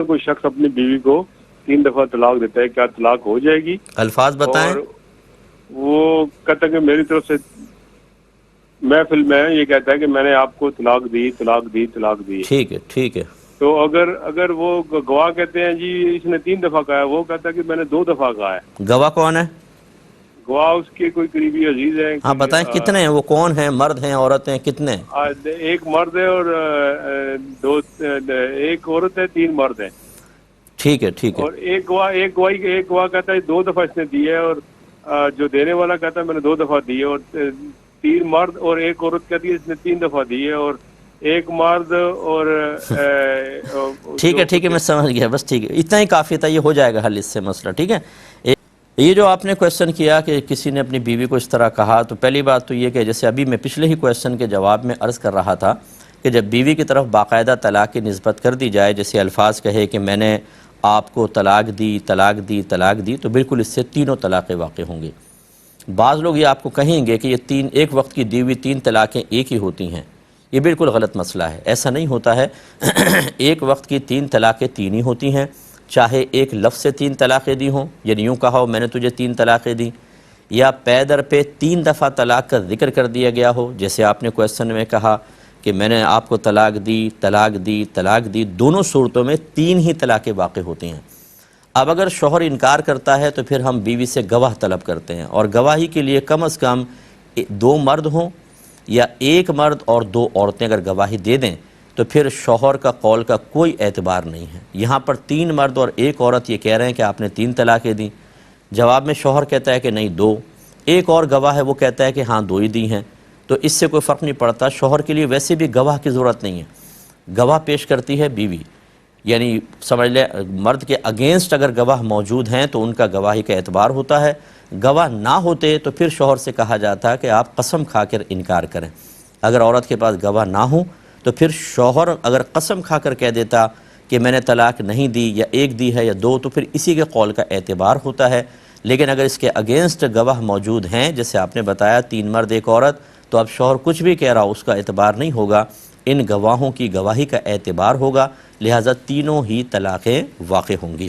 کوئی شخص اپنی بیوی کو 3 دفعہ طلاق دیتا ہے، کیا طلاق ہو جائے گی؟ الفاظ بتائیں۔ اور وہ کہتا ہے کہ میری طرف سے محفل میں یہ کہتا ہے کہ میں نے آپ کو طلاق دی طلاق دی طلاق دی۔ ٹھیک ہے ٹھیک ہے، تو اگر وہ گواہ کہتے ہیں جی اس نے 3 دفعہ کہا ہے، وہ کہتا ہے کہ میں نے 2 دفعہ کہا ہے۔ گواہ کون ہے؟ گواہ اس کے کوئی قریبی عزیز ہے۔ ہاں بتائیں کتنے ہیں وہ، کون ہیں، مرد ہیں عورت ہیں، کتنے؟ ایک مرد ہے اور ایک عورت ہے، 3 مرد ہیں۔ ٹھیک ہے ٹھیک ہے، اور ایک گواہ کہتا ہے 2 دفعہ اس نے دی ہے، اور جو دینے والا کہتا ہے میں نے 2 دفعہ دی ہے، اور 3 مرد اور ایک عورت کہتی ہے اس نے 3 دفعہ دی ہے، اور ایک مرد اور ٹھیک ہے میں سمجھ گیا، بس ٹھیک ہے، اتنا ہی کافی تھا، یہ ہو جائے گا حل اس سے مسئلہ، ٹھیک ہے۔ یہ جو آپ نے کویسچن کیا کہ کسی نے اپنی بیوی کو اس طرح کہا، تو پہلی بات تو یہ کہ جیسے ابھی میں پچھلے ہی کویسچن کے جواب میں عرض کر رہا تھا کہ جب بیوی کی طرف باقاعدہ طلاق کی نسبت کر دی جائے، جیسے الفاظ کہے کہ میں نے آپ کو طلاق دی طلاق دی طلاق دی، تو بالکل اس سے تینوں طلاقیں واقع ہوں گی۔ بعض لوگ یہ آپ کو کہیں گے کہ یہ ایک وقت کی دی ہوئی 3 طلاقیں ایک ہی ہوتی ہیں، یہ بالکل غلط مسئلہ ہے، ایسا نہیں ہوتا ہے۔ ایک وقت کی 3 طلاقیں 3 ہی ہوتی ہیں، چاہے ایک لفظ سے 3 طلاقیں دی ہوں، یعنی یوں کہا ہو میں نے تجھے 3 طلاقیں دی، یا پے در پہ 3 دفعہ طلاق کا ذکر کر دیا گیا ہو، جیسے آپ نے کویسچن میں کہا کہ میں نے آپ کو طلاق دی طلاق دی طلاق دی، دونوں صورتوں میں 3 ہی طلاقیں واقع ہوتی ہیں۔ اب اگر شوہر انکار کرتا ہے تو پھر ہم بیوی سے گواہ طلب کرتے ہیں، اور گواہی کے لیے کم از کم 2 مرد ہوں یا 1 مرد اور 2 عورتیں اگر گواہی دے دیں تو پھر شوہر کا قول کا کوئی اعتبار نہیں ہے۔ یہاں پر 3 مرد اور 1 عورت یہ کہہ رہے ہیں کہ آپ نے 3 طلاقیں دیں، جواب میں شوہر کہتا ہے کہ نہیں 2، ایک اور گواہ ہے وہ کہتا ہے کہ ہاں 2 ہی دی ہیں، تو اس سے کوئی فرق نہیں پڑتا۔ شوہر کے لیے ویسے بھی گواہ کی ضرورت نہیں ہے، گواہ پیش کرتی ہے بیوی، یعنی سمجھ لیں مرد کے اگینسٹ اگر گواہ موجود ہیں تو ان کا گواہی کا اعتبار ہوتا ہے، گواہ نہ ہوتے تو پھر شوہر سے کہا جاتا ہے کہ آپ قسم کھا کر انکار کریں۔ اگر عورت کے پاس گواہ نہ ہوں تو پھر شوہر اگر قسم کھا کر کہہ دیتا کہ میں نے طلاق نہیں دی، یا 1 دی ہے یا 2، تو پھر اسی کے قول کا اعتبار ہوتا ہے۔ لیکن اگر اس کے اگینسٹ گواہ موجود ہیں، جیسے آپ نے بتایا 3 مرد 1 عورت، تو اب شوہر کچھ بھی کہہ رہا ہو اس کا اعتبار نہیں ہوگا، ان گواہوں کی گواہی کا اعتبار ہوگا، لہٰذا تینوں ہی طلاقیں واقع ہوں گی۔